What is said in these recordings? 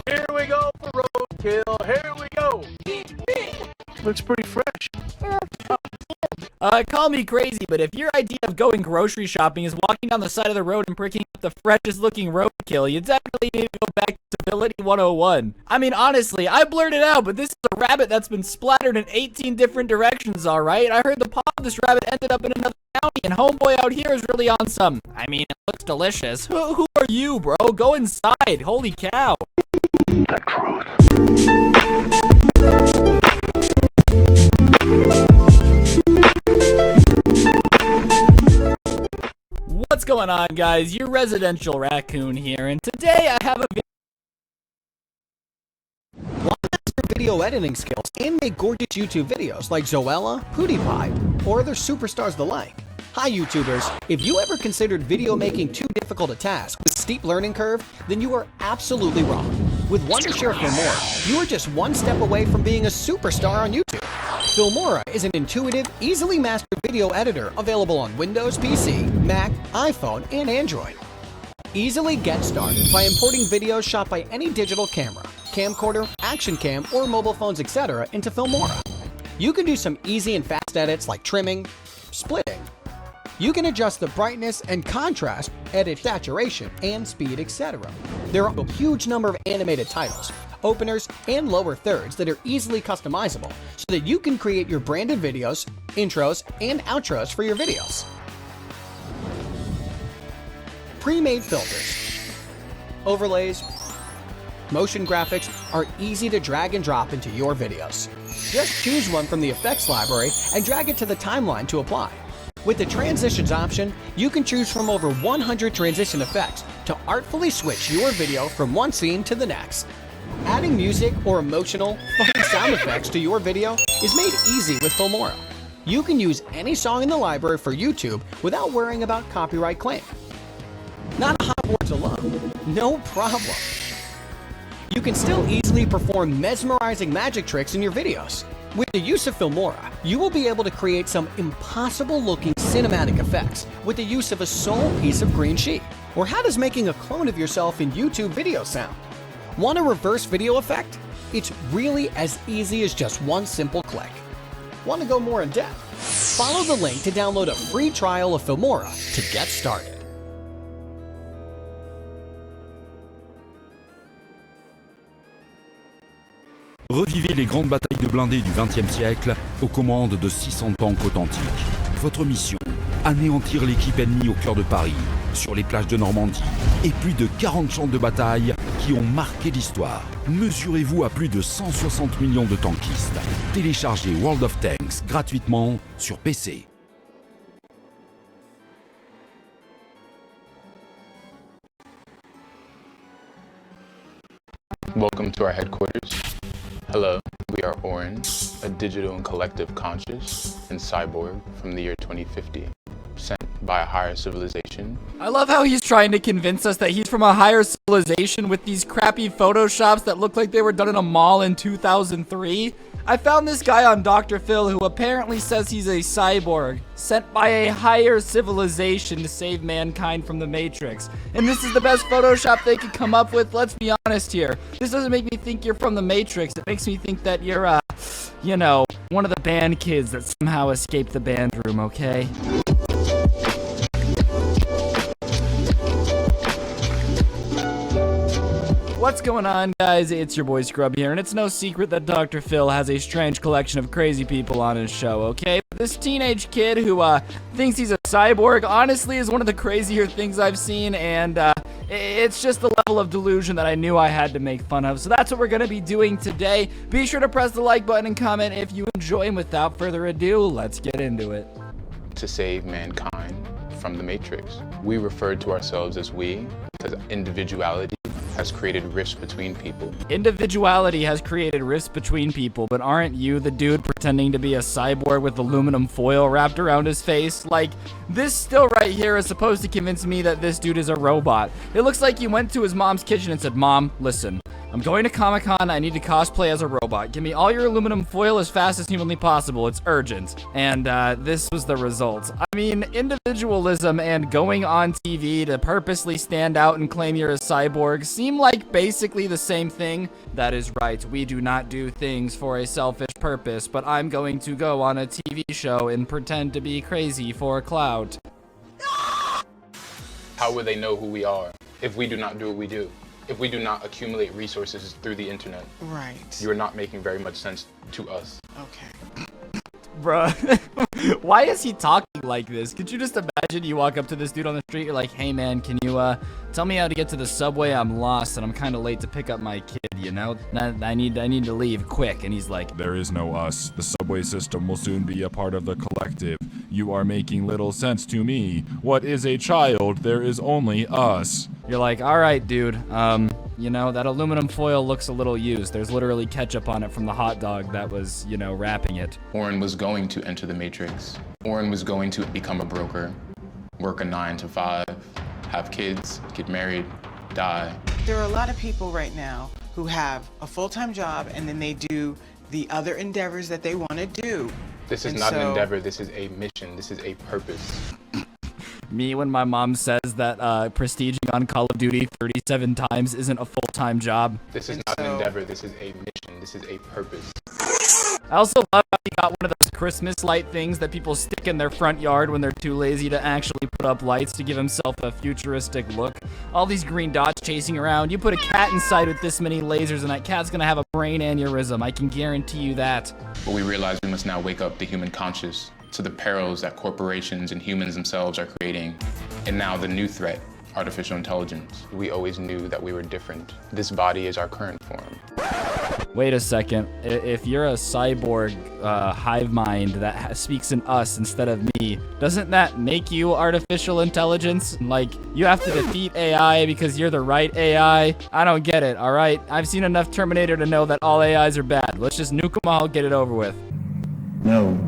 Here we go for roadkill. Here we go. Looks pretty fresh. Call me crazy, but if your idea of going grocery shopping is walking down the side of the road and picking up the freshest looking roadkill, you definitely need to go back to Stability 101. I mean, honestly, I blurted out, but this is a rabbit that's been splattered in 18 different directions, alright? I heard the paw of this rabbit ended up in another county, and homeboy out here is really on some. I mean, it looks delicious. Who are you, bro? Go inside. Holy cow. The truth. What's going on, guys? Your residential raccoon here, and today I have a video. Want to master video editing skills and make gorgeous YouTube videos like Zoella, PewDiePie, or other superstars the like? Hi YouTubers, if you ever considered video making too difficult a task with steep learning curve, then you are absolutely wrong. With Wondershare Filmora, you are just one step away from being a superstar on YouTube. Filmora is an intuitive, easily mastered video editor available on Windows PC, Mac, iPhone, and Android. Easily get started by importing videos shot by any digital camera, camcorder, action cam, or mobile phones, etc. into Filmora. You can do some easy and fast edits like trimming, splitting. You can adjust the brightness and contrast, edit saturation and speed, etc. There are a huge number of animated titles, openers, and lower thirds that are easily customizable so that you can create your branded videos, intros, and outros for your videos. Pre-made filters, overlays, motion graphics are easy to drag and drop into your videos. Just choose one from the effects library and drag it to the timeline to apply. With the transitions option, you can choose from over 100 transition effects to artfully switch your video from one scene to the next. Adding music or emotional, funny sound effects to your video is made easy with Filmora. You can use any song in the library for YouTube without worrying about copyright claim. Not a hot word to love? No problem. You can still easily perform mesmerizing magic tricks in your videos. With the use of Filmora, you will be able to create some impossible-looking cinematic effects with the use of a sole piece of green sheet. Or how does making a clone of yourself in YouTube video sound? Want a reverse video effect? It's really as easy as just one simple click. Want to go more in depth? Follow the link to download a free trial of Filmora to get started. Revivez les grandes batailles de blindés du XXe siècle aux commandes de 600 tanks authentiques. Votre mission, anéantir l'équipe ennemie au cœur de Paris, sur les plages de Normandie, et plus de 40 champs de bataille qui ont marqué l'histoire. Mesurez-vous à plus de 160 millions de tankistes. Téléchargez World of Tanks gratuitement sur PC. Welcome to our headquarters. Hello, we are Orin, a digital and collective conscious and cyborg from the year 2050, sent by a higher civilization. I love how he's trying to convince us that he's from a higher civilization with these crappy photoshops that look like they were done in a mall in 2003. I found this guy on Dr. Phil who apparently says he's a cyborg sent by a higher civilization to save mankind from the Matrix. And this is the best Photoshop they could come up with. Let's be honest here. This doesn't make me think you're from the Matrix. It makes me think that you're, you know, one of the band kids that somehow escaped the band room, okay? What's going on, guys? It's your boy Scrub here, and it's no secret that Dr. Phil has a strange collection of crazy people on his show, okay? This teenage kid who thinks he's a cyborg honestly is one of the crazier things I've seen, and it's just the level of delusion that I knew I had to make fun of. So that's what we're going to be doing today. Be sure to press the like button and comment if you enjoy, and without further ado, let's get into it. To save mankind from the Matrix. We refer to ourselves as we because individuality has created rifts between people. Individuality has created rifts between people, but aren't you the dude pretending to be a cyborg with aluminum foil wrapped around his face? Like, this still right here is supposed to convince me that this dude is a robot. It looks like he went to his mom's kitchen and said, "Mom, listen, I'm going to Comic-Con, I need to cosplay as a robot. Give me all your aluminum foil as fast as humanly possible, it's urgent." And this was the result. I mean, individualism and going on TV to purposely stand out and claim you're a cyborg seem like basically the same thing. That is right, we do not do things for a selfish purpose, but I'm going to go on a TV show and pretend to be crazy for clout. How will they know who we are if we do not do what we do? If we do not accumulate resources through the internet? Right. You are not making very much sense to us. Okay. Bruh, why is he talking like this? Could you just imagine you walk up to this dude on the street, you're like, hey man, can you tell me how to get to the subway? I'm lost and I'm kind of late to pick up my kid, you know? I need to leave quick. And he's like, there is no us. The subway system will soon be a part of the collective. You are making little sense to me. What is a child? There is only us. you're like, all right, dude, you know, that aluminum foil looks a little used. There's literally ketchup on it from the hot dog that was, you know, wrapping it. Oren was going to enter the Matrix. Oren was going to become a broker, work a 9 to 5, have kids, get married, die. There are a lot of people right now who have a full-time job and then they do the other endeavors that they want to do. This is not an endeavor, this is a mission, this is a purpose. Me when my mom says that prestiging on Call of Duty 37 times isn't a full-time job. This is not an endeavor, this is a mission, this is a purpose. I also love how he got one of those Christmas light things that people stick in their front yard when they're too lazy to actually put up lights to give himself a futuristic look. All these green dots chasing around. You put a cat inside with this many lasers and that cat's gonna have a brain aneurysm. I can guarantee you that. But we realize we must now wake up the human conscious to the perils that corporations and humans themselves are creating. And now the new threat, artificial intelligence. We always knew that we were different. This body is our current form. Wait a second. If you're a cyborg hive mind that speaks in us instead of me, doesn't that make you artificial intelligence? Like, you have to defeat AI because you're the right AI? I don't get it, all right? I've seen enough Terminator to know that all AIs are bad. Let's just nuke them all, get it over with. No.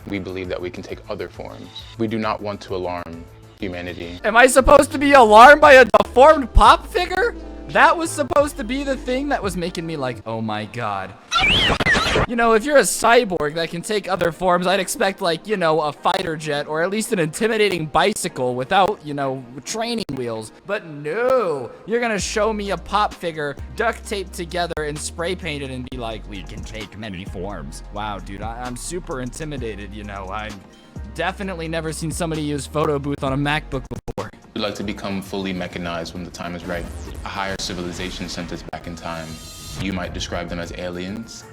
We believe that we can take other forms. We do not want to alarm humanity. Am I supposed to be alarmed by a deformed pop figure? That was supposed to be the thing that was making me like, oh my god. You know, if you're a cyborg that can take other forms, I'd expect, like, you know, a fighter jet or at least an intimidating bicycle without, you know, training wheels. But no, you're gonna show me a pop figure duct taped together and spray painted and be like, we can take many forms. Wow, dude, I'm super intimidated, you know. I've definitely never seen somebody use photo booth on a MacBook before. We'd like to become fully mechanized when the time is right. A higher civilization sent us back in time. You might describe them as aliens.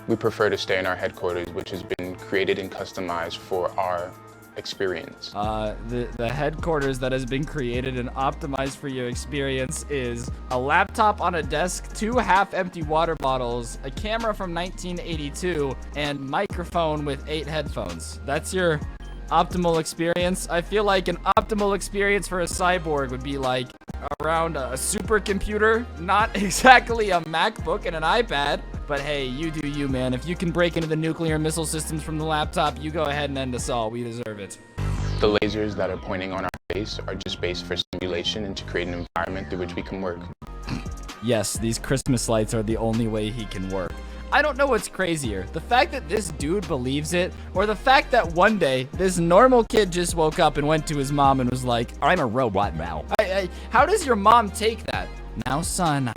We prefer to stay in our headquarters, which has been created and customized for our experience. The headquarters that has been created and optimized for your experience is a laptop on a desk, 2 half-empty water bottles, a camera from 1982, and microphone with 8 headphones. That's your optimal experience. I feel like an optimal experience for a cyborg would be like around a supercomputer, not exactly a MacBook and an iPad, but hey, you do you, man. If you can break into the nuclear missile systems from the laptop, you go ahead and end us all. We deserve it. The lasers that are pointing on our face are just based for simulation and to create an environment through which we can work. Yes, these Christmas lights are the only way he can work. I don't know what's crazier, the fact that this dude believes it, or the fact that one day, this normal kid just woke up and went to his mom and was like, I'm a robot now. How does your mom take that? Now, son,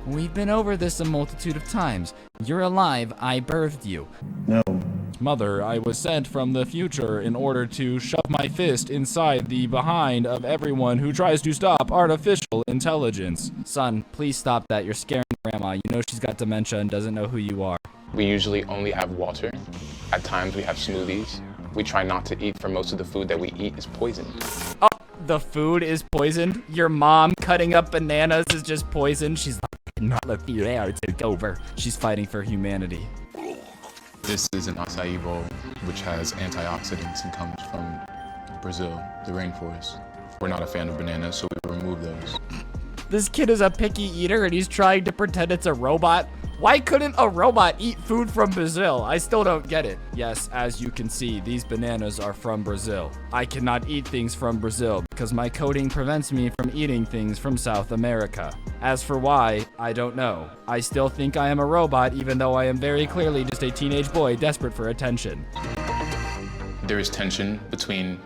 we've been over this a multitude of times. You're alive, I birthed you. No. Mother, I was sent from the future in order to shove my fist inside the behind of everyone who tries to stop artificial intelligence. Son, please stop that. You're scaring Grandma. You know she's got dementia and doesn't know who you are. We usually only have water. At times we have smoothies. We try not to eat, for most of the food that we eat is poisoned. Oh, the food is poisoned? Your mom cutting up bananas is just poisoned? She's like, not let the air take over. She's fighting for humanity. This is an acai bowl, which has antioxidants and comes from Brazil, the rainforest. We're not a fan of bananas, so we remove those. This kid is a picky eater and he's trying to pretend it's a robot. Why couldn't a robot eat food from Brazil? I still don't get it. Yes, as you can see, these bananas are from Brazil. I cannot eat things from Brazil because my coding prevents me from eating things from South America. As for why, I don't know. I still think I am a robot even though I am very clearly just a teenage boy desperate for attention. There is tension between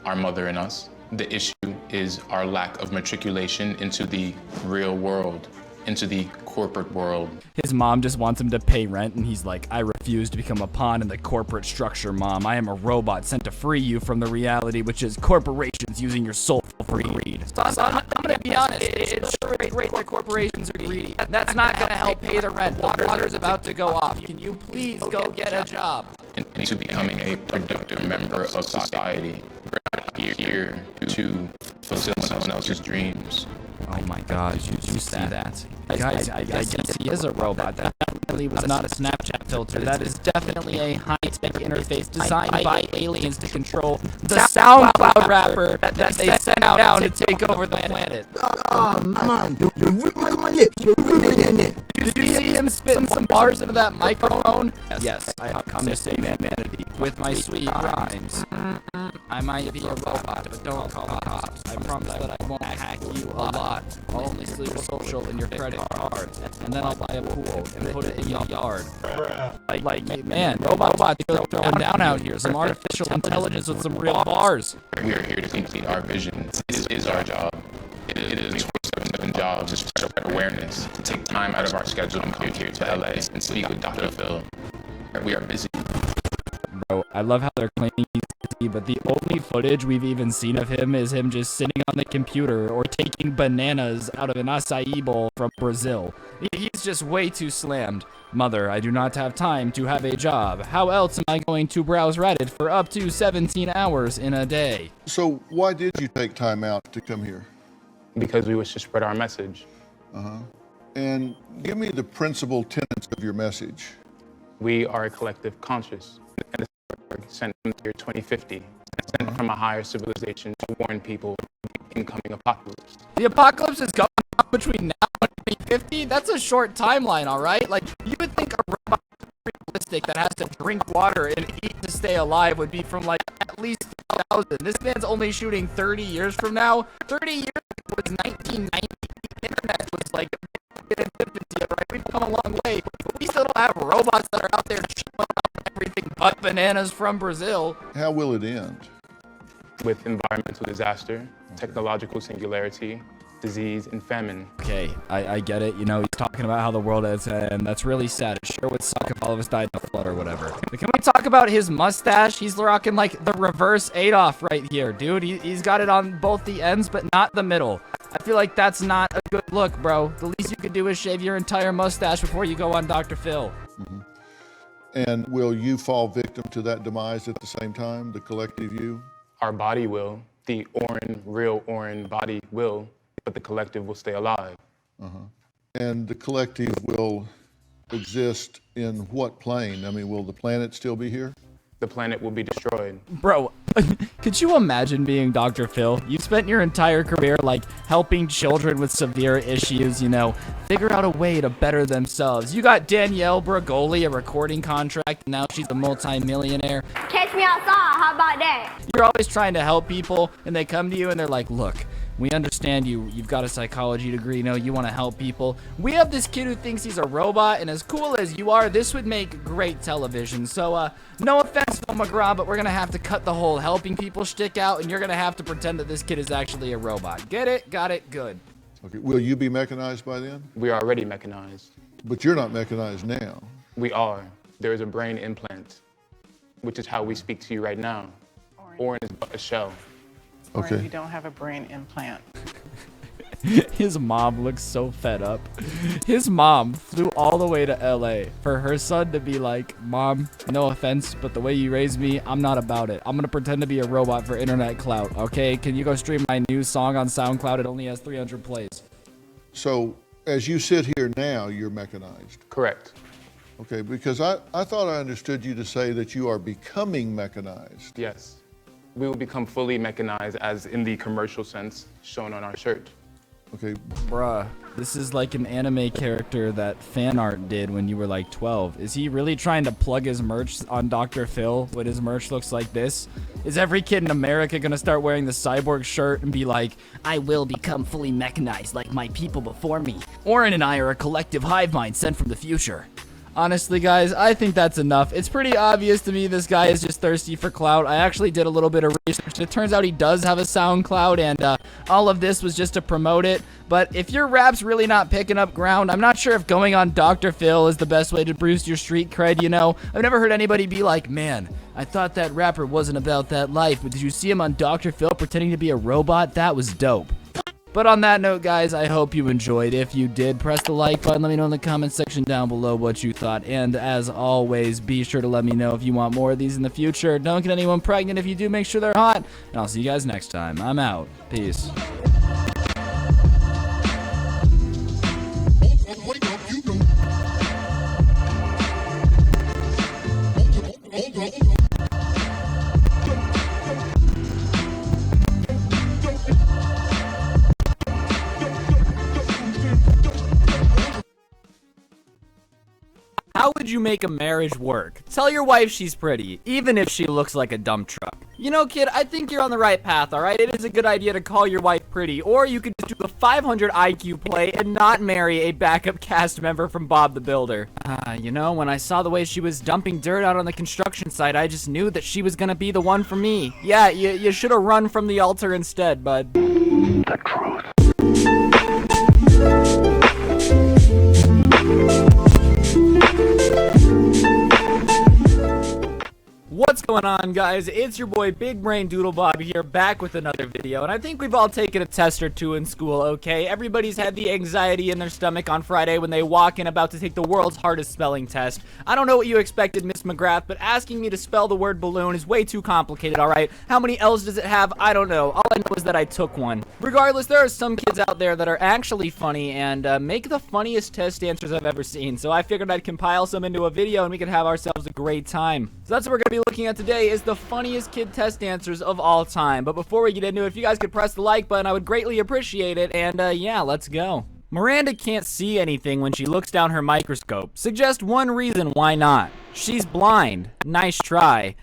our mother and us. The issue is our lack of matriculation into the real world, into the corporate world. His mom just wants him to pay rent, and he's like, I refuse to become a pawn in the corporate structure, Mom. I am a robot sent to free you from the reality, which is corporations using your soul for greed. Son, I'm gonna be honest, it's sure great that corporations are greedy. That's not gonna help pay the rent. Water's about to go off. Can you please go get a job? Into becoming a productive member of society. We're not here to fulfill someone else's dreams. Oh my God, did you see that? Guys, I guess he is a robot. That really was not a Snapchat filter. That is definitely a high-tech interface designed by aliens to control the SoundCloud rapper that they sent out down to take over the planet. Oh man, you rip my lips, you're really in it. Did you see him spitting some bars into that microphone? Yes, I have come to save humanity with my sweet rhymes. I might be a robot, but don't call the cops. I promise that I won't hack you a lot. I'll only steal your social and your credit cards, and then I'll buy a pool and put it in your yard. Like man, robots are throwing down out here. Some artificial intelligence with some real bars. We are here to complete our vision. This is our job. It is 24/7 job to spread awareness, to take time out of our schedule and come here to LA and speak with Dr. Phil. We are busy. Bro, I love how they're claiming he's busy, but the only footage we've even seen of him is him just sitting on the computer or taking bananas out of an acai bowl from Brazil. He's just way too slammed. Mother, I do not have time to have a job. How else am I going to browse Reddit for up to 17 hours in a day? So why did you take time out to come here? Because we wish to spread our message. And give me the principal tenets of your message. We are a collective conscious. And this work sent from the year 2050, sent from a higher civilization to warn people of the incoming apocalypse. The apocalypse is going on between now and 2050? That's a short timeline, all right? Like, you would think a robot realistic that has to drink water and eat to stay alive would be from, like, at least 2000. This man's only shooting 30 years from now. 30 years ago was 1990. The internet was, like, in infancy, all right? We've come a long way. We still don't have robots that are out there showing up everything but bananas from Brazil. How will it end? With environmental disaster, technological singularity, disease, and famine. Okay, I get it. You know, he's talking about how the world is, and that's really sad. It sure would suck if all of us died in a flood or whatever. But can we talk about his mustache? He's rocking, like, the reverse Adolf right here, dude. He's got it on both the ends, but not the middle. I feel like that's not a good look, bro. The least you could do is shave your entire mustache before you go on Dr. Phil. And will you fall victim to that demise at the same time, the collective you? Our body will, the real Orin body will, but the collective will stay alive. And the collective will exist in what plane? I mean, will the planet still be here? The planet will be destroyed. Bro, could you imagine being Dr. Phil? You spent your entire career, like, helping children with severe issues, you know, figure out a way to better themselves. You got Danielle Bregoli a recording contract, and now she's a multi-millionaire. Catch me outside, how about that? You're always trying to help people, and they come to you and they're like, look, we understand you've got a psychology degree, you know, you want to help people. We have this kid who thinks he's a robot, and as cool as you are, this would make great television. So, no offense, Phil McGraw, but we're going to have to cut the whole helping people shtick out, and you're going to have to pretend that this kid is actually a robot. Get it? Got it? Good. Okay. Will you be mechanized by then? We are already mechanized. But you're not mechanized now. We are. There is a brain implant, which is how we speak to you right now. Orin is but a shell. Okay. Or you don't have a brain implant. His mom looks so fed up. His mom flew all the way to LA for her son to be like, Mom, no offense, but the way you raised me, I'm not about it. I'm gonna pretend to be a robot for internet clout, okay? Can you go stream my new song on SoundCloud? It only has 300 plays. So as you sit here now, you're mechanized. Correct. Okay, because I thought I understood you to say that you are becoming mechanized. Yes. We will become fully mechanized as in the commercial sense shown on our shirt. Okay. Bruh, this is like an anime character that fan art did when you were like 12. Is he really trying to plug his merch on Dr. Phil when his merch looks like this? Is every kid in America gonna start wearing the cyborg shirt and be like, I will become fully mechanized like my people before me? Orin and I are a collective hive mind sent from the future. Honestly, guys, I think that's enough. It's pretty obvious to me this guy is just thirsty for clout. I actually did a little bit of research. It turns out he does have a SoundCloud, and all of this was just to promote it. But if your rap's really not picking up ground, I'm not sure if going on Dr. Phil is the best way to boost your street cred, you know? I've never heard anybody be like, man, I thought that rapper wasn't about that life, but did you see him on Dr. Phil pretending to be a robot? That was dope. But on that note, guys, I hope you enjoyed. If you did, press the like button. Let me know in the comment section down below what you thought. And as always, be sure to let me know if you want more of these in the future. Don't get anyone pregnant. If you do, make sure they're hot. And I'll see you guys next time. I'm out. Peace. How would you make a marriage work? Tell your wife she's pretty, even if she looks like a dump truck. You know, kid, I think you're on the right path, alright? It is a good idea to call your wife pretty, or you could just do the 500 IQ play and not marry a backup cast member from Bob the Builder. You know, when I saw the way she was dumping dirt out on the construction site, I just knew that she was gonna be the one for me. Yeah, you should have run from the altar instead, bud. The truth. What's going on, guys? It's your boy Big Brain Doodlebob here, back with another video, and I think we've all taken a test or two in school, okay? Everybody's had the anxiety in their stomach on Friday when they walk in about to take the world's hardest spelling test. I don't know what you expected, Miss McGrath, but asking me to spell the word balloon is way too complicated, alright? How many L's does it have? I don't know. All I know is that I took one. Regardless, there are some kids out there that are actually funny and make the funniest test answers I've ever seen, so I figured I'd compile some into a video and we could have ourselves a great time. So that's what we're gonna be looking at today, is the funniest kid test answers of all time. But before we get into it, if you guys could press the like button, I would greatly appreciate it. And yeah, let's go. Miranda can't see anything when she looks down her microscope. Suggest one reason why not. She's blind. Nice try.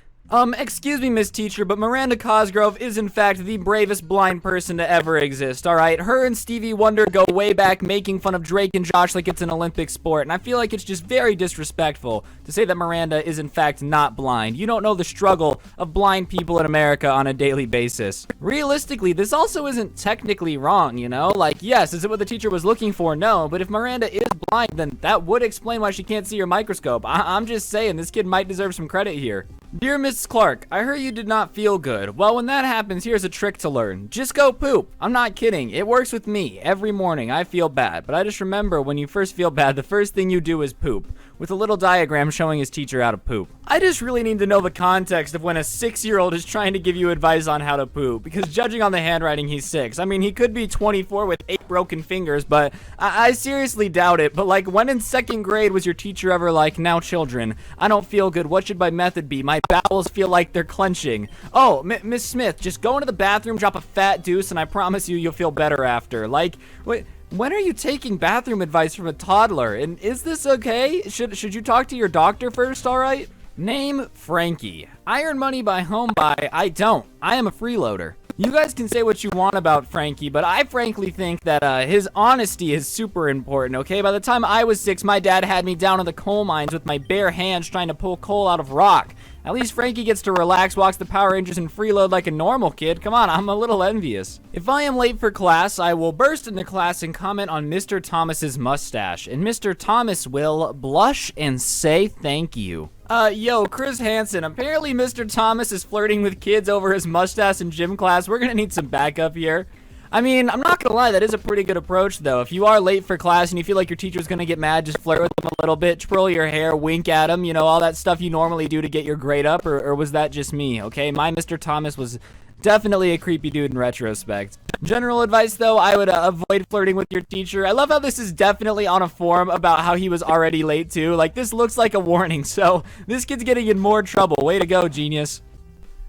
Excuse me, Miss Teacher, but Miranda Cosgrove is in fact the bravest blind person to ever exist, alright? Her and Stevie Wonder go way back, making fun of Drake and Josh like it's an Olympic sport, and I feel like it's just very disrespectful to say that Miranda is in fact not blind. You don't know the struggle of blind people in America on a daily basis. Realistically, this also isn't technically wrong, you know? Like, yes, is it what the teacher was looking for? No, but if Miranda is blind, then that would explain why she can't see her microscope. I'm just saying, this kid might deserve some credit here. Dear Mrs. Clark, I heard you did not feel good. Well, when that happens, here's a trick to learn. Just go poop. I'm not kidding. It works with me. Every morning, I feel bad. But I just remember when you first feel bad, the first thing you do is poop. With a little diagram showing his teacher how to poop. I just really need to know the context of when a 6-year-old is trying to give you advice on how to poop. Because judging on the handwriting, he's 6. I mean, he could be 24 with 8 broken fingers, but I seriously doubt it. But like, when in 2nd grade was your teacher ever like, now children, I don't feel good. What should my method be? My bowels feel like they're clenching. Oh, Miss Smith, just go into the bathroom, drop a fat deuce, and I promise you, you'll feel better after. Like, when are you taking bathroom advice from a toddler? And is this okay? Should you talk to your doctor first, alright? Name, Frankie. I earn money by home buy. I don't. I am a freeloader. You guys can say what you want about Frankie, but I frankly think that his honesty is super important, okay? By the time I was 6, my dad had me down in the coal mines with my bare hands trying to pull coal out of rock. At least Frankie gets to relax, walks the Power Rangers, and freeload like a normal kid. Come on, I'm a little envious. If I am late for class, I will burst into class and comment on Mr. Thomas's mustache, and Mr. Thomas will blush and say thank you. Yo, Chris Hansen, apparently Mr. Thomas is flirting with kids over his mustache in gym class. We're gonna need some backup here. I mean, I'm not gonna lie, that is a pretty good approach, though. If you are late for class and you feel like your teacher's gonna get mad, just flirt with them a little bit, twirl your hair, wink at them, you know, all that stuff you normally do to get your grade up, or was that just me, okay? My Mr. Thomas was definitely a creepy dude in retrospect. General advice, though, I would avoid flirting with your teacher. I love how this is definitely on a forum about how he was already late, too. Like, this looks like a warning, so this kid's getting in more trouble. Way to go, genius.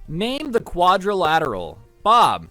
Name the quadrilateral. Bob,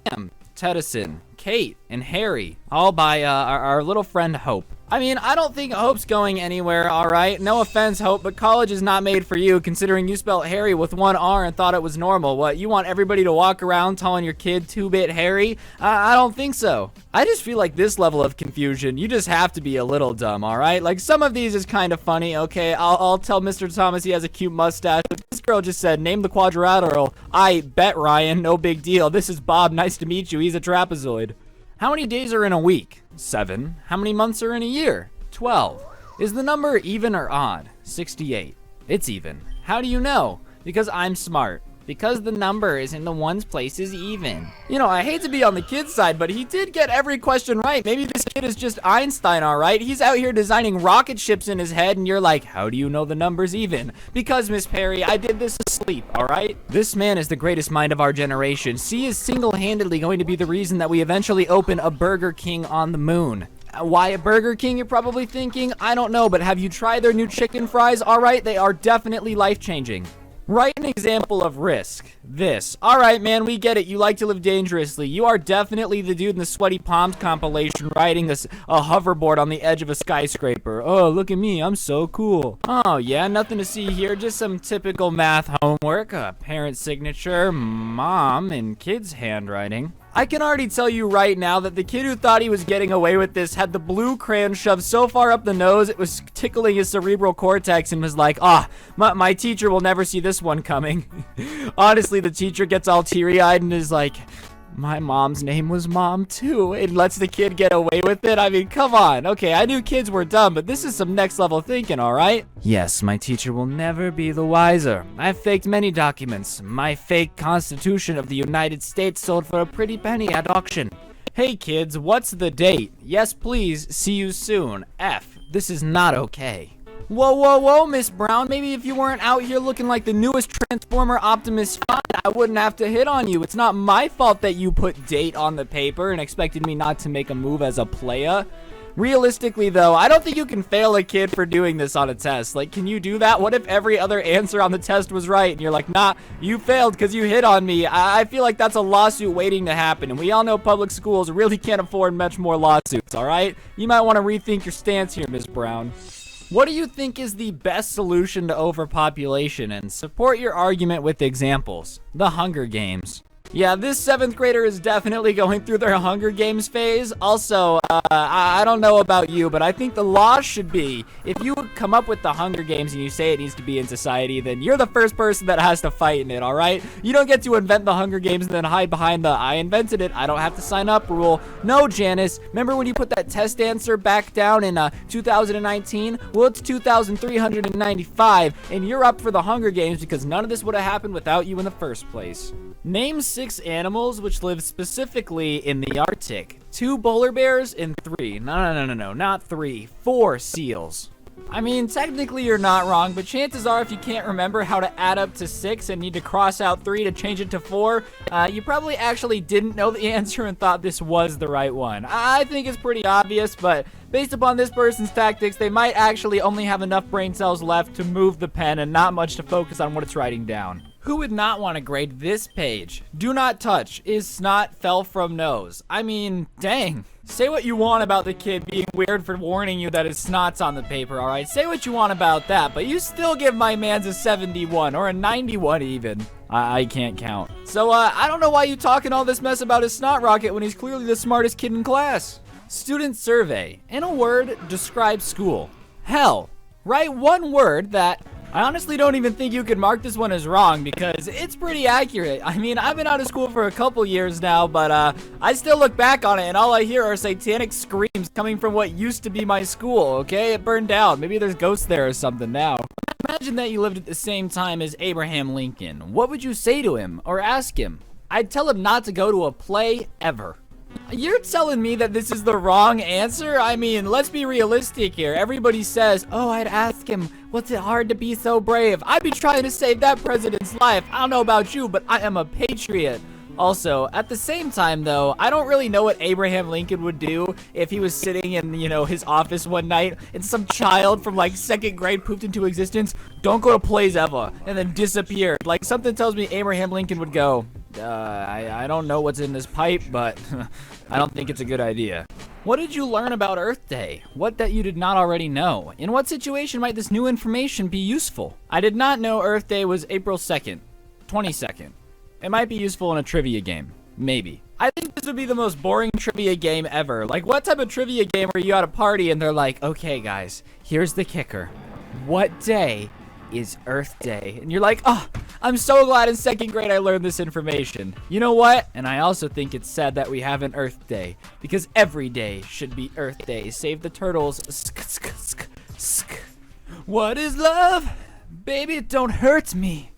Sam, Tedison, Kate, and Harry, all by our little friend Hope. I mean, I don't think Hope's going anywhere, alright? No offense, Hope, but college is not made for you, considering you spelled Harry with one R and thought it was normal. What, you want everybody to walk around calling your kid 2-bit Harry? I don't think so. I just feel like this level of confusion, you just have to be a little dumb, alright? Like, some of these is kind of funny, okay? I'll tell Mr. Thomas he has a cute mustache, but this girl just said, name the quadrilateral. I bet, Ryan, no big deal. This is Bob, nice to meet you, he's a trapezoid. How many days are in a week? 7. How many months are in a year? 12. Is the number even or odd? 68. It's even. How do you know? Because I'm smart. Because the number is in the ones places even. You know, I hate to be on the kid's side, but he did get every question right. Maybe this kid is just Einstein, alright? He's out here designing rocket ships in his head, and you're like, how do you know the number's even? Because, Miss Perry, I did this asleep, alright? This man is the greatest mind of our generation. C is single-handedly going to be the reason that we eventually open a Burger King on the moon. Why a Burger King, you're probably thinking? I don't know, but have you tried their new chicken fries? Alright, they are definitely life-changing. Write an example of risk. This. Alright, man, we get it. You like to live dangerously. You are definitely the dude in the Sweaty Palms compilation riding a hoverboard on the edge of a skyscraper. Oh, look at me. I'm so cool. Oh, yeah, nothing to see here. Just some typical math homework. A parent's signature, mom, and kid's handwriting. I can already tell you right now that the kid who thought he was getting away with this had the blue crayon shoved so far up the nose it was tickling his cerebral cortex and was like, my teacher will never see this one coming. Honestly, the teacher gets all teary-eyed and is like, my mom's name was Mom too, and lets the kid get away with it. I mean, come on. Okay, I knew kids were dumb, but this is some next level thinking, alright? Yes, my teacher will never be the wiser. I've faked many documents. My fake Constitution of the United States sold for a pretty penny at auction. Hey kids, what's the date? Yes, please. See you soon. F. This is not okay. Whoa, whoa, whoa, Miss Brown. Maybe if you weren't out here looking like the newest Transformer Optimus Prime, I wouldn't have to hit on you. It's not my fault that you put date on the paper and expected me not to make a move as a playa. Realistically, though, I don't think you can fail a kid for doing this on a test. Like, can you do that? What if every other answer on the test was right and you're like, nah, you failed because you hit on me? I feel like that's a lawsuit waiting to happen, and we all know public schools really can't afford much more lawsuits, all right? You might want to rethink your stance here, Miss Brown. What do you think is the best solution to overpopulation? And support your argument with examples. The Hunger Games. Yeah, this 7th grader is definitely going through their Hunger Games phase. Also, I don't know about you, but I think the law should be, if you come up with the Hunger Games and you say it needs to be in society, then you're the first person that has to fight in it, alright? You don't get to invent the Hunger Games and then hide behind the, I invented it, I don't have to sign up rule. No, Janice, remember when you put that test answer back down in 2019? Well, it's 2,395, and you're up for the Hunger Games because none of this would have happened without you in the first place. Name 6 animals which live specifically in the Arctic. 2 polar bears and 3. No, not 3. 4 seals. I mean, technically you're not wrong, but chances are if you can't remember how to add up to 6 and need to cross out 3 to change it to 4, you probably actually didn't know the answer and thought this was the right one. I think it's pretty obvious, but based upon this person's tactics, they might actually only have enough brain cells left to move the pen and not much to focus on what it's writing down. Who would not want to grade this page? Do not touch. Is snot fell from nose? I mean, dang. Say what you want about the kid being weird for warning you that his snot's on the paper, alright? Say what you want about that, but you still give my man's a 71 or a 91 even. I can't count. So, I don't know why you talking all this mess about his snot rocket when he's clearly the smartest kid in class. Student survey. In a word, describe school. Hell. Write one word that... I honestly don't even think you could mark this one as wrong because it's pretty accurate. I mean, I've been out of school for a couple years now, but I still look back on it and all I hear are satanic screams coming from what used to be my school, okay? It burned down. Maybe there's ghosts there or something now. Imagine that you lived at the same time as Abraham Lincoln. What would you say to him or ask him? I'd tell him not to go to a play ever. You're telling me that this is the wrong answer? I mean, let's be realistic here. Everybody says, oh, I'd ask him, what's it hard to be so brave? I'd be trying to save that president's life. I don't know about you, but I am a patriot. Also, at the same time, though, I don't really know what Abraham Lincoln would do if he was sitting in, his office one night and some child from, 2nd grade pooped into existence, don't go to plays ever, and then disappeared. Like, something tells me Abraham Lincoln would go, I don't know what's in this pipe, but I don't think it's a good idea. What did you learn about Earth Day? What that you did not already know? In what situation might this new information be useful? I did not know Earth Day was April 2nd, 22nd. It might be useful in a trivia game. Maybe. I think this would be the most boring trivia game ever. Like, what type of trivia game where you at a party and they're like, okay, guys, here's the kicker. What day is Earth Day? And you're like, oh, I'm so glad in 2nd grade I learned this information. You know what? And I also think it's sad that we have an Earth Day, because every day should be Earth Day. Save the turtles. What is love? Baby, don't hurt me.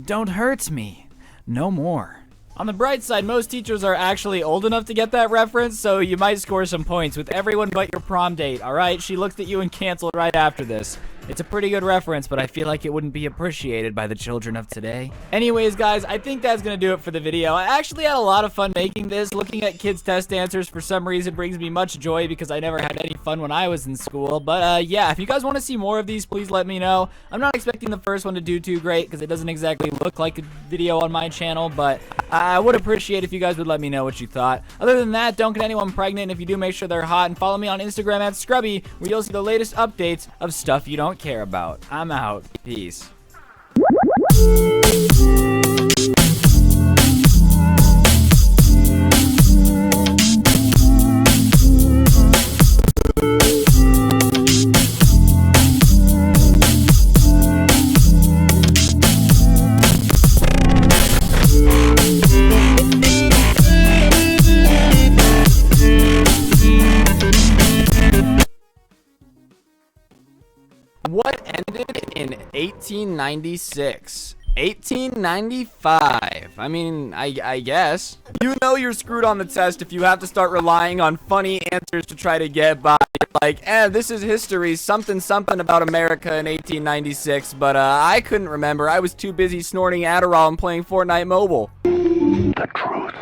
Don't hurt me. No more. On the bright side, most teachers are actually old enough to get that reference, so you might score some points with everyone but your prom date, alright? She looked at you and canceled right after this. It's a pretty good reference, but I feel like it wouldn't be appreciated by the children of today. Anyways, guys, I think that's gonna do it for the video. I actually had a lot of fun making this. Looking at kids' test answers for some reason brings me much joy because I never had any fun when I was in school. But yeah, if you guys want to see more of these, please let me know. I'm not expecting the first one to do too great because it doesn't exactly look like a video on my channel, but I would appreciate if you guys would let me know what you thought. Other than that, don't get anyone pregnant, and if you do, make sure they're hot, and follow me on Instagram at Scrubby, where you'll see the latest updates of stuff you don't care about. I'm out. Peace. What ended in 1896? 1895. I mean, I guess. You know you're screwed on the test if you have to start relying on funny answers to try to get by. Like, this is history, something about America in 1896, but I couldn't remember. I was too busy snorting Adderall and playing Fortnite Mobile. The truth.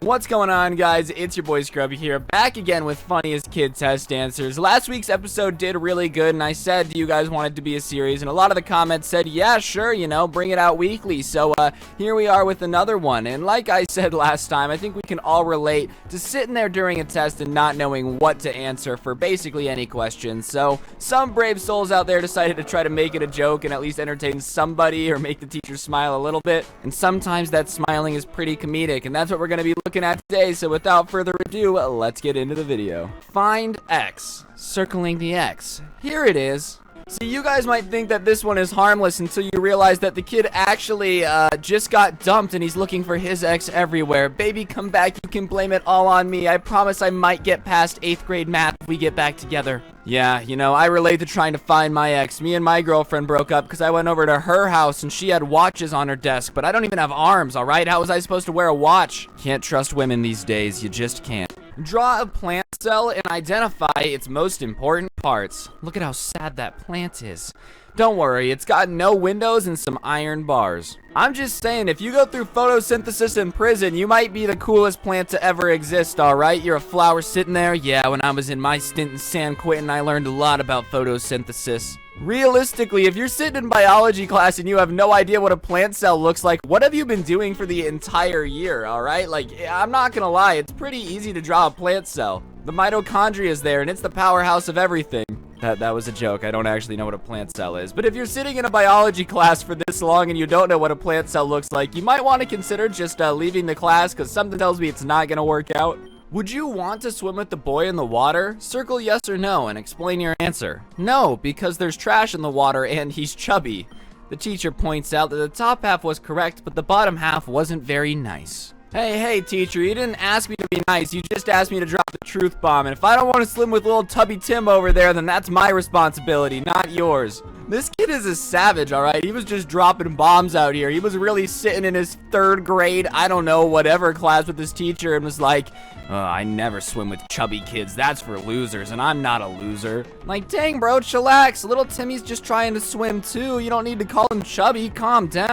What's going on, guys? It's your boy Scrubby here, back again with funniest kid test answers. Last week's episode did really good, and I said, do you guys want it to be a series? And a lot of the comments said, yeah, sure, you know, bring it out weekly. So here we are with another one. And like I said last time, I think we can all relate to sitting there during a test and not knowing what to answer for basically any question. So some brave souls out there decided to try to make it a joke and at least entertain somebody or make the teacher smile a little bit. And sometimes that smiling is pretty comedic, and that's what we're going to be looking at today. So without further ado, let's get into the video. Find X. Circling the X. Here it is. See, you guys might think that this one is harmless until you realize that the kid actually just got dumped and he's looking for his ex everywhere. Baby, come back. You can blame it all on me. I promise I might get past 8th grade math if we get back together. Yeah, you know, I relate to trying to find my ex. Me and my girlfriend broke up because I went over to her house and she had watches on her desk, but I don't even have arms, alright? How was I supposed to wear a watch? Can't trust women these days. You just can't. Draw a plant cell and identify its most important parts. Look at how sad that plant is. Don't worry, it's got no windows and some iron bars. I'm just saying, if you go through photosynthesis in prison, you might be the coolest plant to ever exist, alright? You're a flower sitting there? Yeah, when I was in my stint in San Quentin, I learned a lot about photosynthesis. Realistically, if you're sitting in biology class and you have no idea what a plant cell looks like, what have you been doing for the entire year, alright? Like, I'm not gonna lie, it's pretty easy to draw a plant cell. The mitochondria is there, and it's the powerhouse of everything. That was a joke. I don't actually know what a plant cell is. But if you're sitting in a biology class for this long and you don't know what a plant cell looks like, you might want to consider just leaving the class, because something tells me it's not gonna work out. Would you want to swim with the boy in the water? Circle yes or no and explain your answer. No, because there's trash in the water and he's chubby. The teacher points out that the top half was correct, but the bottom half wasn't very nice. Hey, teacher, you didn't ask me to be nice. You just asked me to drop the truth bomb. And if I don't want to swim with little tubby Tim over there, then that's my responsibility, not yours. This kid is a savage, alright? He was just dropping bombs out here. He was really sitting in his 3rd grade, I don't know, whatever class with his teacher and was like, I never swim with chubby kids. That's for losers, and I'm not a loser. Like, dang, bro, chillax. Little Timmy's just trying to swim, too. You don't need to call him chubby. Calm down.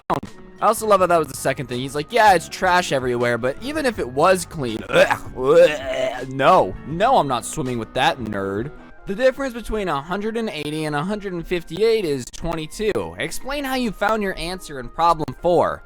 I also love how that was the second thing. He's like, yeah, it's trash everywhere, but even if it was clean, no, I'm not swimming with that nerd. The difference between 180 and 158 is 22. Explain how you found your answer in problem 4.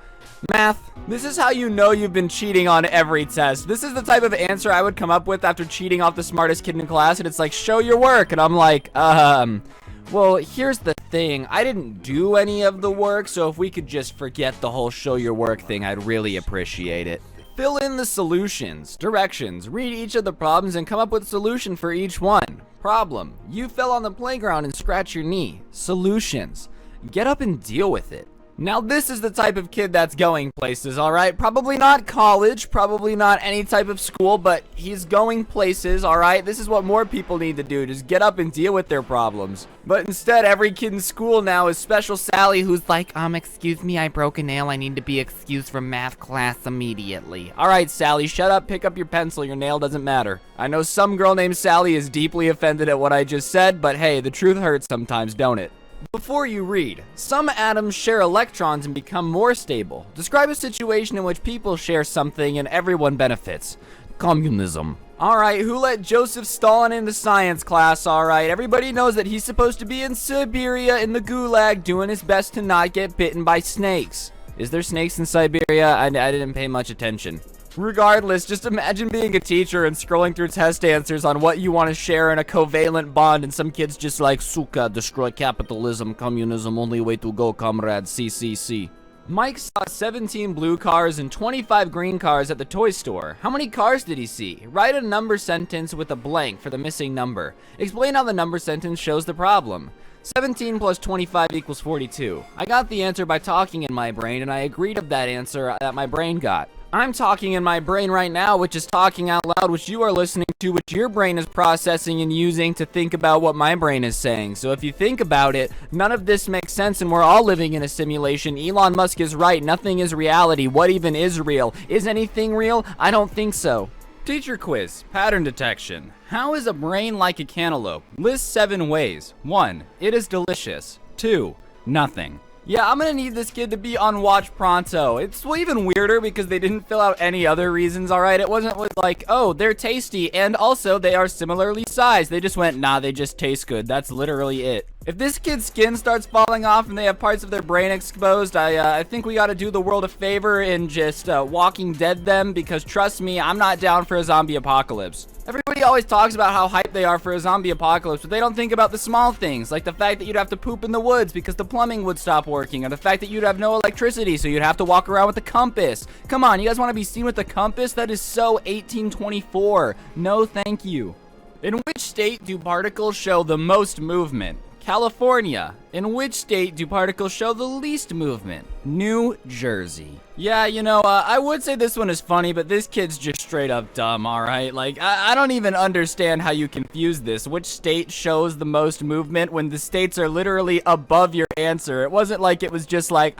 Math, this is how you know you've been cheating on every test. This is the type of answer I would come up with after cheating off the smartest kid in class, and it's like, show your work. And I'm like, well, here's the thing. I didn't do any of the work, so if we could just forget the whole show your work thing, I'd really appreciate it. Fill in the solutions, directions, read each of the problems, and come up with a solution for each one. Problem, you fell on the playground and scratched your knee. Solutions, get up and deal with it. Now this is the type of kid that's going places, alright? Probably not college, probably not any type of school, but he's going places, alright? This is what more people need to do, just get up and deal with their problems. But instead, every kid in school now is Special Sally, who's like, excuse me, I broke a nail, I need to be excused from math class immediately. Alright, Sally, shut up, pick up your pencil, your nail doesn't matter. I know some girl named Sally is deeply offended at what I just said, but hey, the truth hurts sometimes, don't it? Before you read, some atoms share electrons and become more stable. Describe a situation in which people share something and everyone benefits. Communism. Alright, who let Joseph Stalin into science class? Alright, everybody knows that he's supposed to be in Siberia in the gulag doing his best to not get bitten by snakes. Is there snakes in Siberia? I didn't pay much attention. Regardless, just imagine being a teacher and scrolling through test answers on what you want to share in a covalent bond, and some kids just like, Suka, destroy capitalism, communism, only way to go, comrades, CCC. Mike saw 17 blue cars and 25 green cars at the toy store. How many cars did he see? Write a number sentence with a blank for the missing number. Explain how the number sentence shows the problem. 17 plus 25 equals 42. I got the answer by talking in my brain, and I agreed of that answer that my brain got. I'm talking in my brain right now, which is talking out loud, which you are listening to, which your brain is processing and using to think about what my brain is saying. So if you think about it, none of this makes sense, and we're all living in a simulation. Elon Musk is right. Nothing is reality. What even is real? Is anything real? I don't think so. Teacher quiz. Pattern detection. How is a brain like a cantaloupe? List 7 ways. 1. It is delicious. 2. Nothing. Yeah, I'm gonna need this kid to be on watch pronto. It's even weirder because they didn't fill out any other reasons, alright? It wasn't like, oh, they're tasty, and also they are similarly sized. They just went, nah, they just taste good. That's literally it. If this kid's skin starts falling off and they have parts of their brain exposed, I think we gotta do the world a favor and just Walking Dead them, because trust me, I'm not down for a zombie apocalypse. Everybody always talks about how hyped they are for a zombie apocalypse, but they don't think about the small things, like the fact that you'd have to poop in the woods because the plumbing would stop working, or the fact that you'd have no electricity, so you'd have to walk around with a compass. Come on, you guys want to be seen with a compass? That is so 1824. No, thank you. In which state do particles show the most movement? California. In which state do particles show the least movement? New Jersey. Yeah, you know, I would say this one is funny, but this kid's just straight up dumb, alright? Like, I don't even understand how you confuse this. Which state shows the most movement when the states are literally above your answer? It wasn't like it was just like,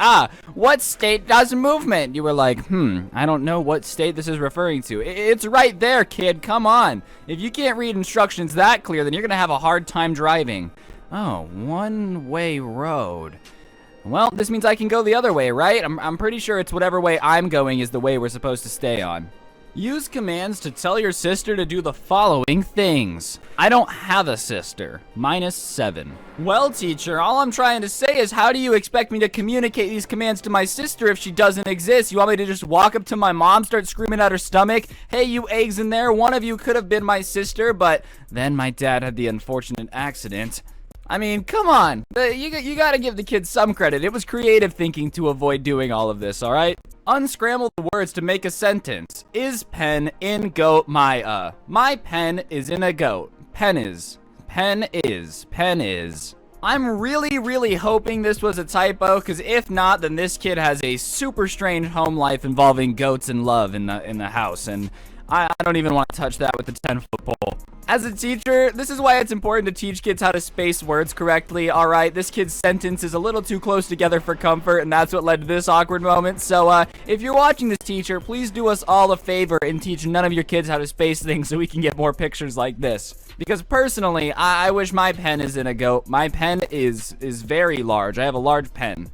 what state does movement? You were like, I don't know what state this is referring to. It's right there, kid, come on. If you can't read instructions that clear, then you're gonna have a hard time driving. Oh, one-way road. Well, this means I can go the other way, right? I'm pretty sure it's whatever way I'm going is the way we're supposed to stay on. Use commands to tell your sister to do the following things. I don't have a sister. -7. Well, teacher, all I'm trying to say is how do you expect me to communicate these commands to my sister if she doesn't exist? You want me to just walk up to my mom, start screaming at her stomach, hey, you eggs in there, one of you could have been my sister, but then my dad had the unfortunate accident. I mean, come on. You gotta give the kid some credit. It was creative thinking to avoid doing all of this, alright? Unscramble the words to make a sentence. Is pen in goat my My pen is in a goat. Pen is. Pen is. Pen is. I'm really hoping this was a typo, because if not, then this kid has a super strange home life involving goats and love in the house, and I don't even want to touch that with the 10-foot pole. As a teacher, this is why it's important to teach kids how to space words correctly, alright? This kid's sentence is a little too close together for comfort, and that's what led to this awkward moment. So, if you're watching this, teacher, please do us all a favor and teach none of your kids how to space things so we can get more pictures like this. Because personally, I wish my pen is in a goat. My pen is very large. I have a large pen.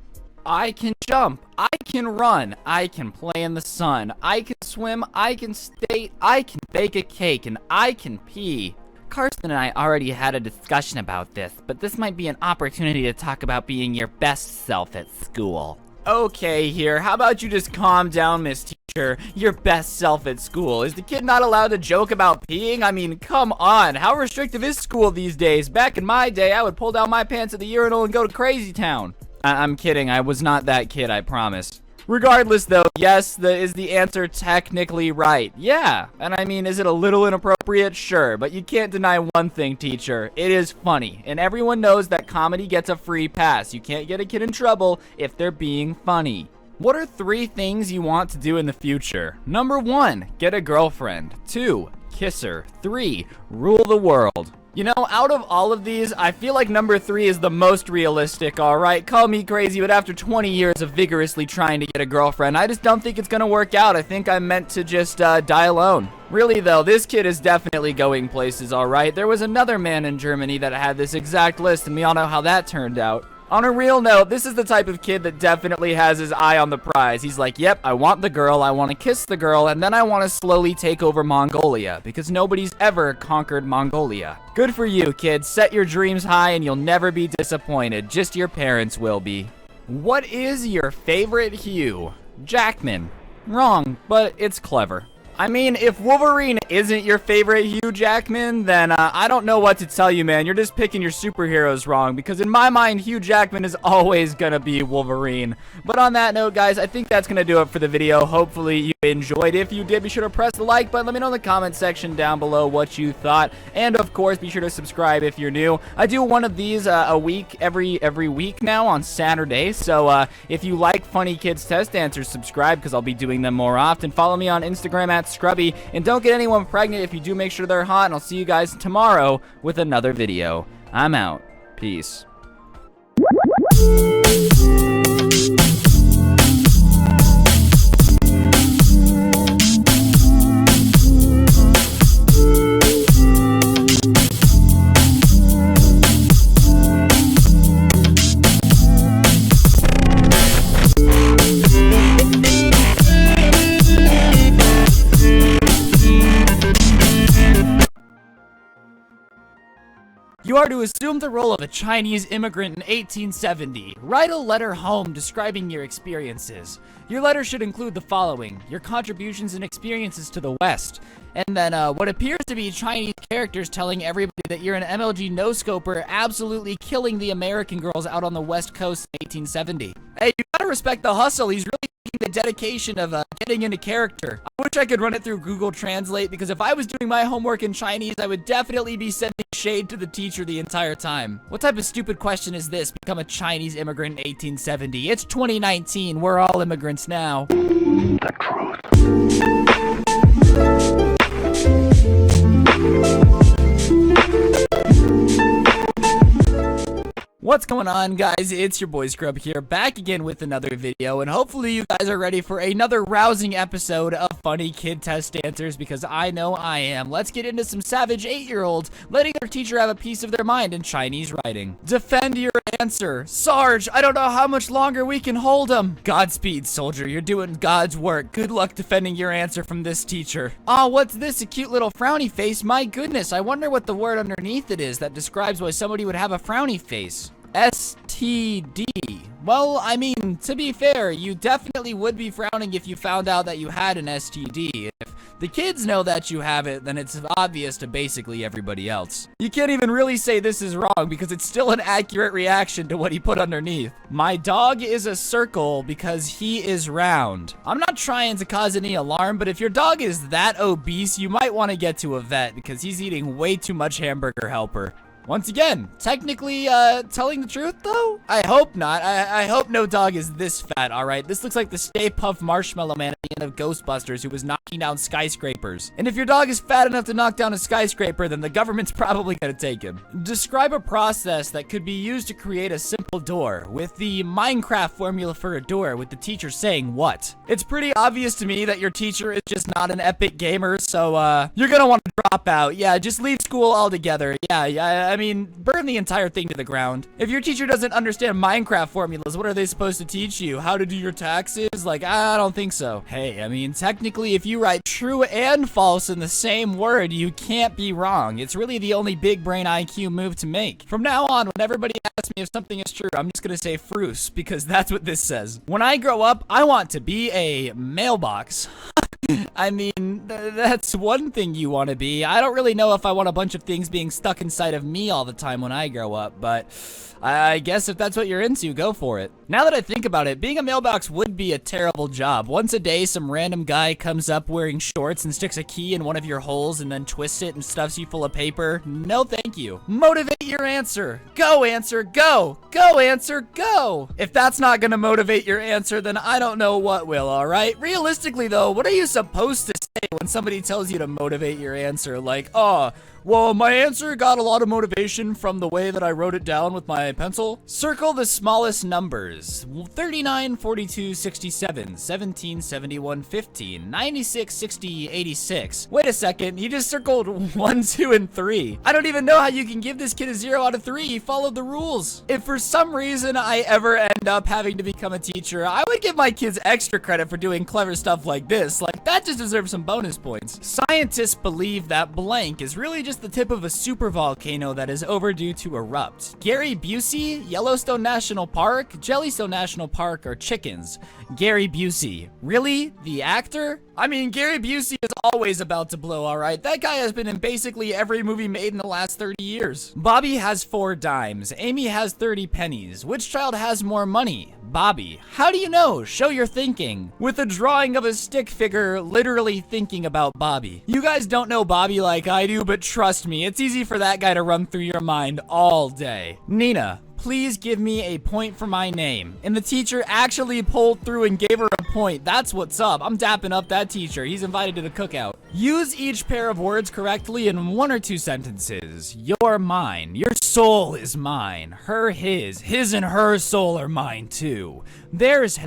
I can jump, I can run, I can play in the sun, I can swim, I can skate, I can bake a cake, and I can pee. Carson and I already had a discussion about this, but this might be an opportunity to talk about being your best self at school. Okay, here, how about you just calm down, Miss Teacher? Your best self at school. Is the kid not allowed to joke about peeing? I mean, come on. How restrictive is school these days? Back in my day, I would pull down my pants at the urinal and go to Crazy Town. I'm kidding. I was not that kid, I promise. Regardless, though, yes, is the answer technically right? Yeah. And I mean, is it a little inappropriate? Sure. But you can't deny one thing, teacher. It is funny. And everyone knows that comedy gets a free pass. You can't get a kid in trouble if they're being funny. What are 3 things you want to do in the future? Number 1, get a girlfriend. 2, kiss her. 3, rule the world. You know, out of all of these, I feel like number 3 is the most realistic, alright? Call me crazy, but after 20 years of vigorously trying to get a girlfriend, I just don't think it's gonna work out. I think I'm meant to just die alone. Really though, this kid is definitely going places, alright? There was another man in Germany that had this exact list, and we all know how that turned out. On a real note, this is the type of kid that definitely has his eye on the prize. He's like, yep, I want the girl, I want to kiss the girl, and then I want to slowly take over Mongolia, because nobody's ever conquered Mongolia. Good for you, kid. Set your dreams high and you'll never be disappointed. Just your parents will be. What is your favorite hue? Jackman. Wrong, but it's clever. I mean, if Wolverine isn't your favorite Hugh Jackman, then I don't know what to tell you, man. You're just picking your superheroes wrong, because in my mind, Hugh Jackman is always gonna be Wolverine. But on that note, guys, I think that's gonna do it for the video. Hopefully you enjoyed. If you did, be sure to press the like button. Let me know in the comment section down below what you thought. And of course, be sure to subscribe if you're new. I do one of these a week, every week now on Saturday. So if you like Funny Kids Test Answers, subscribe, because I'll be doing them more often. Follow me on Instagram at Scrubby, and don't get anyone pregnant if you do. Make sure they're hot, and I'll see you guys tomorrow with another video. I'm out. Peace. You are to assume the role of a Chinese immigrant in 1870. Write a letter home describing your experiences. Your letter should include the following: your contributions and experiences to the West, and then what appears to be Chinese characters telling everybody that you're an MLG no-scoper absolutely killing the American girls out on the West Coast in 1870. Hey, you gotta respect the hustle. He's really the dedication of getting into character. I wish I could run it through Google Translate, because if I was doing my homework in Chinese, I would definitely be sending shade to the teacher the entire time. What type of stupid question is this? Become a Chinese immigrant in 1870. It's 2019. We're all immigrants now. The truth. What's going on, guys? It's your boy Scrub here, back again with another video, and hopefully you guys are ready for another rousing episode of Funny Kid Test Answers, because I know I am. Let's get into some savage 8-year-olds letting their teacher have a piece of their mind in Chinese writing. Defend your answer. Sarge, I don't know how much longer we can hold him. Godspeed, soldier. You're doing God's work. Good luck defending your answer from this teacher. Aw, what's this? A cute little frowny face? My goodness, I wonder what the word underneath it is that describes why somebody would have a frowny face. STD. Well, I mean, to be fair, you definitely would be frowning if you found out that you had an STD. If the kids know that you have it, then it's obvious to basically everybody else. You can't even really say this is wrong, because it's still an accurate reaction to what he put underneath. My dog is a circle because he is round. I'm not trying to cause any alarm, but if your dog is that obese, you might want to get to a vet, because he's eating way too much hamburger helper. Once again, technically, telling the truth, though? I hope not. I hope no dog is this fat, alright? This looks like the Stay Puft Marshmallow Man at the end of Ghostbusters who was knocking down skyscrapers. And if your dog is fat enough to knock down a skyscraper, then the government's probably gonna take him. Describe a process that could be used to create a simple door, with the Minecraft formula for a door, with the teacher saying what? It's pretty obvious to me that your teacher is just not an epic gamer, so, you're gonna want to drop out. Yeah, just leave school altogether. Yeah, I mean, burn the entire thing to the ground. If your teacher doesn't understand Minecraft formulas, what are they supposed to teach you? How to do your taxes? Like, I don't think so. Hey, I mean, technically, if you write true and false in the same word, you can't be wrong. It's really the only big brain IQ move to make. From now on, when everybody asks me if something is true, I'm just gonna say Fruce, because that's what this says. When I grow up, I want to be a mailbox. I mean, that's one thing you want to be. I don't really know if I want a bunch of things being stuck inside of me all the time when I grow up, but I guess if that's what you're into, go for it. Now that I think about it, being a mailbox would be a terrible job. Once a day, some random guy comes up wearing shorts and sticks a key in one of your holes and then twists it and stuffs you full of paper. No thank you. Motivate your answer. Go answer, go. Go answer, go. If that's not gonna motivate your answer, then I don't know what will, alright? Realistically though, what are you supposed to say when somebody tells you to motivate your answer? Like, oh, well, my answer got a lot of motivation from the way that I wrote it down with my pencil. Circle the smallest numbers. 39, 42, 67, 17, 71, 15, 96, 60, 86. Wait a second, he just circled 1, 2, and 3. I don't even know how you can give this kid a 0 out of 3. He followed the rules. If for some reason I ever end up having to become a teacher, I would give my kids extra credit for doing clever stuff like this. Like, that just deserves some bonus points. Scientists believe that blank is really just the tip of a supervolcano that is overdue to erupt. Gary Busey, Yellowstone National Park, Jellystone National Park, or chickens? Gary Busey. Really? The actor? I mean, Gary Busey is always about to blow, alright? That guy has been in basically every movie made in the last 30 years. Bobby has 4 dimes. Amy has 30 pennies. Which child has more money? Bobby. How do you know? Show your thinking. With a drawing of a stick figure literally thinking about Bobby. You guys don't know Bobby like I do, but trust me, it's easy for that guy to run through your mind all day. Nina. Please give me a point for my name. And the teacher actually pulled through and gave her a point. That's what's up. I'm dapping up that teacher. He's invited to the cookout. Use each pair of words correctly in 1 or 2 sentences. You're mine. Your soul is mine. Her, his and her soul are mine too. Theirs.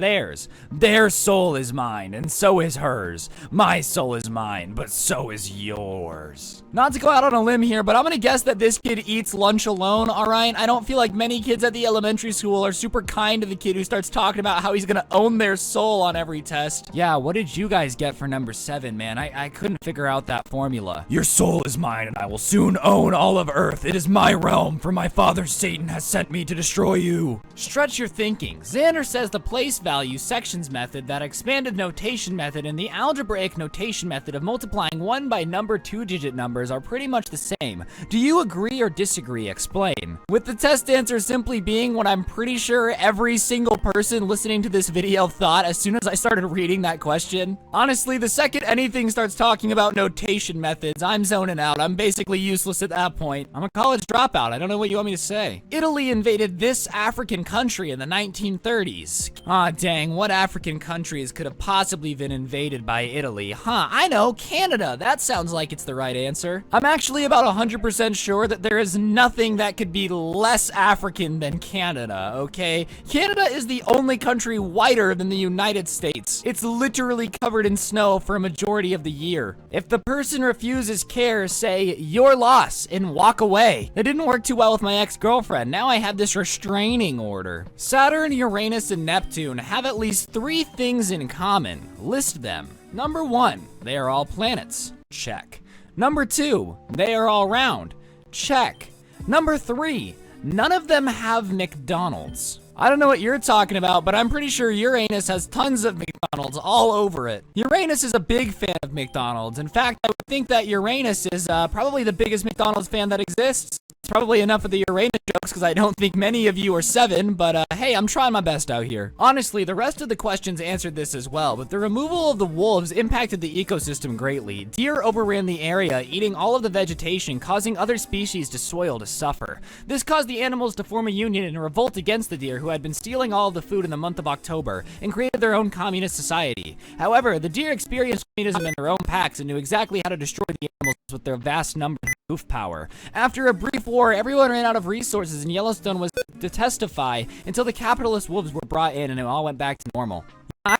Their soul is mine, and so is hers. My soul is mine, but so is yours. Not to go out on a limb here, but I'm gonna guess that this kid eats lunch alone, alright? I don't feel like many kids at the elementary school are super kind to the kid who starts talking about how he's gonna own their soul on every test. Yeah, what did you guys get for number 7, man? I couldn't figure out that formula. Your soul is mine, and I will soon own all of Earth. It is my realm, for my father Satan has sent me to destroy you. Stretch your thinking. Xander says the place value sections method, that expanded notation method, and the algebraic notation method of multiplying 1 by number 2-digit numbers are pretty much the same. Do you agree or disagree? Explain. With the test answer simply being what I'm pretty sure every single person listening to this video thought as soon as I started reading that question. Honestly, the second anything starts talking about notation methods, I'm zoning out. I'm basically useless at that point. I'm a college dropout. I don't know what you want me to say. Italy invaded this African country in the 1930s. Aw, dang, what African countries could have possibly been invaded by Italy? Huh, I know, Canada. That sounds like it's the right answer. I'm actually about 100% sure that there is nothing that could be less African than Canada, okay? Canada is the only country whiter than the United States. It's literally covered in snow for a majority of the year. If the person refuses care, say, your loss, and walk away. That didn't work too well with my ex-girlfriend. Now I have this restraining order. Saturn, Uranus, and Neptune have at least 3 things in common. List them. Number 1, they are all planets. Check. Number 2, they are all round. Check. Number 3, none of them have McDonald's. I don't know what you're talking about, but I'm pretty sure Uranus has tons of McDonald's all over it. Uranus is a big fan of McDonald's. In fact, I would think that Uranus is probably the biggest McDonald's fan that exists. It's probably enough of the Uranus jokes because I don't think many of you are 7, but hey, I'm trying my best out here. Honestly, the rest of the questions answered this as well, but the removal of the wolves impacted the ecosystem greatly. Deer overran the area, eating all of the vegetation, causing other species to soil to suffer. This caused the animals to form a union and revolt against the deer who had been stealing all of the food in the month of October, and created their own communist society. However, the deer experienced communism in their own packs and knew exactly how to destroy the animals with their vast number and hoof power. After a brief war, everyone ran out of resources and Yellowstone was to testify until the capitalist wolves were brought in and it all went back to normal.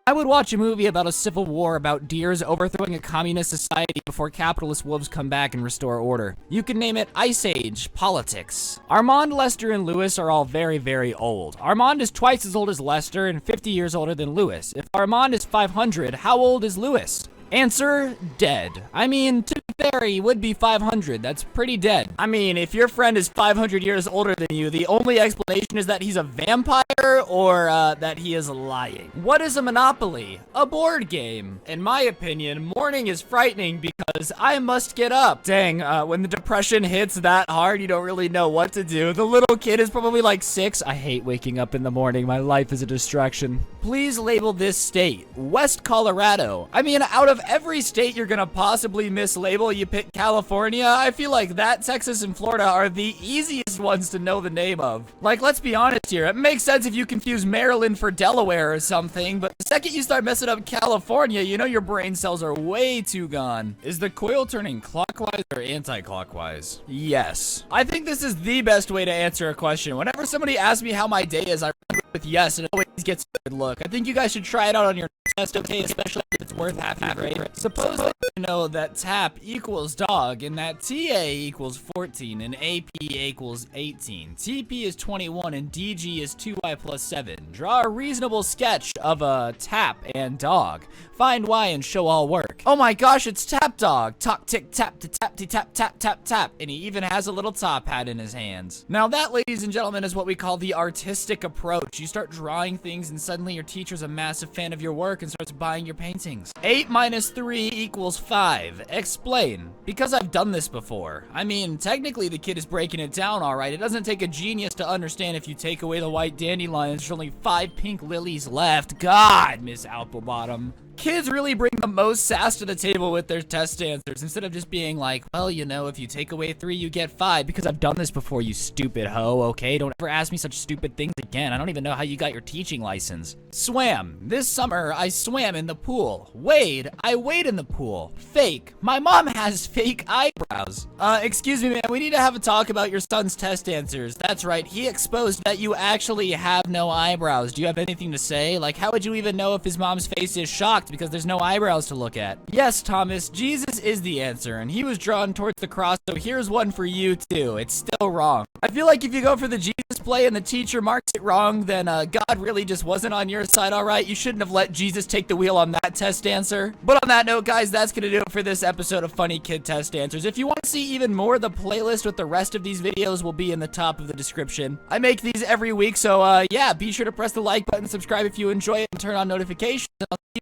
I I would watch a movie about a civil war about deers overthrowing a communist society before capitalist wolves come back and restore order. You can name it Ice Age politics. Armand, Lester, and Lewis are all very, very old. Armand is twice as old as Lester and 50 years older than Lewis. If Armand is 500, how old is Lewis? Answer, dead. I mean, to be fair, he would be 500. That's pretty dead. I mean, if your friend is 500 years older than you, the only explanation is that he's a vampire or that he is lying. What is a Monopoly? A board game. In my opinion, morning is frightening because I must get up. Dang, when the depression hits that hard, you don't really know what to do. The little kid is probably like 6. I hate waking up in the morning. My life is a distraction. Please label this state. West Colorado. I mean, out of every state you're gonna possibly mislabel, you pick California. I feel like that, Texas, and Florida are the easiest ones to know the name of. Like, let's be honest here. It makes sense if you confuse Maryland for Delaware or something, but the second you start messing up California, you know your brain cells are way too gone. Is the coil turning clockwise or anti-clockwise? Yes. I think this is the best way to answer a question. Whenever somebody asks me how my day is, I run with yes, and it always gets a good look. I think you guys should try it out on your test, okay? Especially if it's worth half your grade. Suppose that you know that tap equals dog, and that TA equals 14, and AP equals 18. TP is 21, and DG is 2y plus 7. Draw a reasonable sketch of a tap and dog. Find Y and show all work. Oh my gosh, it's Tap Dog. Talk tick tap to tap to tap tap tap tap. And he even has a little top hat in his hands. Now that, ladies and gentlemen, is what we call the artistic approach. You start drawing things and suddenly your teacher's a massive fan of your work and starts buying your paintings. 8 minus 3 equals 5. Explain. Because I've done this before. I mean, technically the kid is breaking it down alright. It doesn't take a genius to understand if you take away the white dandelions, there's only 5 pink lilies left. God, Miss Applebottom. Kids really bring the most sass to the table with their test answers instead of just being like, well, you know, if you take away 3, you get 5, because I've done this before, you stupid hoe, okay? Don't ever ask me such stupid things again. I don't even know how you got your teaching license. Swam. This summer, I swam in the pool. Wade. I wade in the pool. Fake. My mom has fake eyebrows. Excuse me, man, we need to have a talk about your son's test answers. That's right, he exposed that you actually have no eyebrows. Do you have anything to say? Like, how would you even know if his mom's face is shocked because there's no eyebrows to look at? Yes, Thomas, Jesus is the answer, and he was drawn towards the cross, so here's one for you too. It's still wrong. I feel like if you go for the Jesus play and the teacher marks it wrong, then God really just wasn't on your side, alright? You shouldn't have let Jesus take the wheel on that test answer. But on that note, guys, that's gonna do it for this episode of Funny Kid Test Answers. If you want to see even more, the playlist with the rest of these videos will be in the top of the description. I make these every week, so yeah, be sure to press the like button, subscribe if you enjoy it, and turn on notifications. I'll see you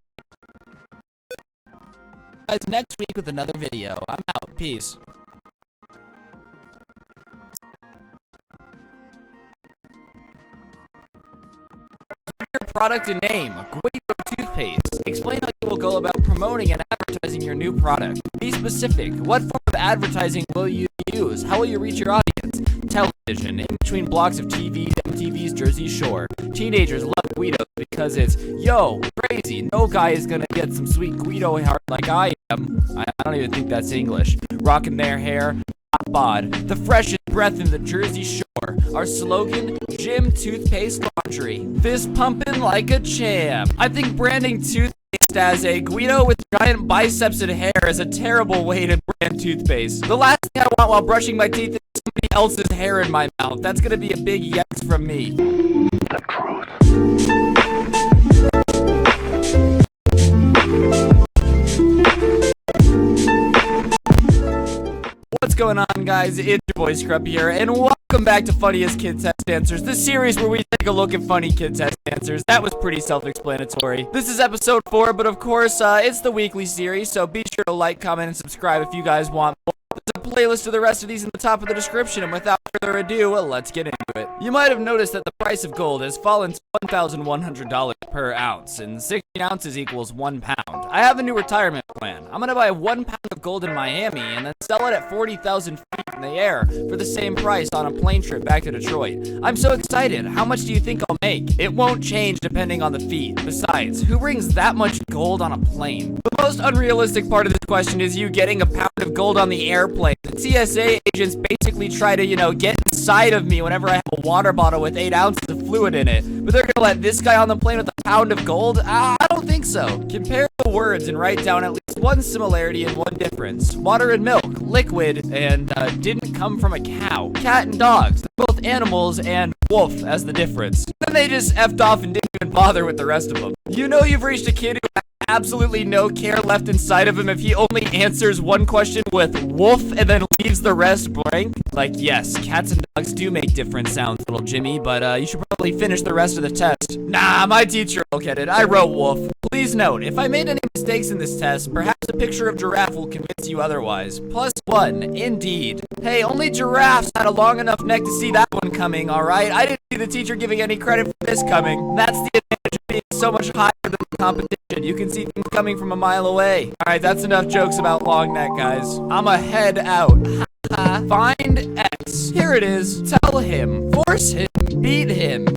guys next week with another video. I'm out. Peace. Your product and name. Guido toothpaste. Explain how you will go about promoting and advertising your new product. Be specific. What form of advertising will you use? How will you reach your audience? Television. In between blocks of TVs, MTV's Jersey Shore. Teenagers love Guido because it's, yo, crazy. No guy is gonna get some sweet Guido heart like I am. I don't even think that's English. Rocking their hair. Hot bod. The freshest breath in the Jersey Shore. Our slogan, Gym Toothpaste Laundry. Fist pumping like a champ. I think branding toothpaste as a Guido with giant biceps and hair is a terrible way to brand toothpaste. The last thing I want while brushing my teeth is somebody else's hair in my mouth. That's gonna be a big yes from me. The truth. What's going on, guys? It's your boy Scrub here, and welcome back to Funniest Kid Test Answers, the series where we take a look at funny kid test answers. That was pretty self-explanatory. This is episode 4, but of course, it's the weekly series, so be sure to like, comment, and subscribe if you guys want more. There's a playlist of the rest of these in the top of the description, and without further ado, let's get into it. You might have noticed that the price of gold has fallen to $1,100 per ounce, and 16 ounces equals 1 pound. I have a new retirement plan. I'm gonna buy 1 pound of gold in Miami and then sell it at 40,000 feet in the air for the same price on a plane trip back to Detroit. I'm so excited. How much do you think I'll make? It won't change depending on the feet. Besides, who brings that much gold on a plane? The most unrealistic part of this question is you getting a pound of gold on the airplane. The TSA agents basically try to, get inside of me whenever I have a water bottle with 8 ounces of fluid in it. But they're gonna let this guy on the plane with a pound of gold? I don't think so. Compare the words and write down at least one similarity and one difference. Water and milk, liquid, and didn't come from a cow. Cat and dogs, they're both animals, and wolf as the difference. Then they just effed off and didn't even bother with the rest of them. You know you've reached a kid who has absolutely no care left inside of him if he only answers one question with wolf and then leaves the rest blank. Like, yes, cats and dogs do make different sounds, little Jimmy, but you should probably finish the rest of the test. Nah, my teacher will get it. I wrote wolf. Please note, if I made any mistakes in this test, perhaps a picture of giraffe will convince you otherwise. +1, indeed. Hey, only giraffes had a long enough neck to see that one coming, alright? I didn't see the teacher giving any credit for this coming. That's the advantage of being so much higher than the competition. You can see things coming from a mile away. Alright, that's enough jokes about long neck, guys. I'ma head out. Find X. Here it is. Tell him. Force him. Beat him.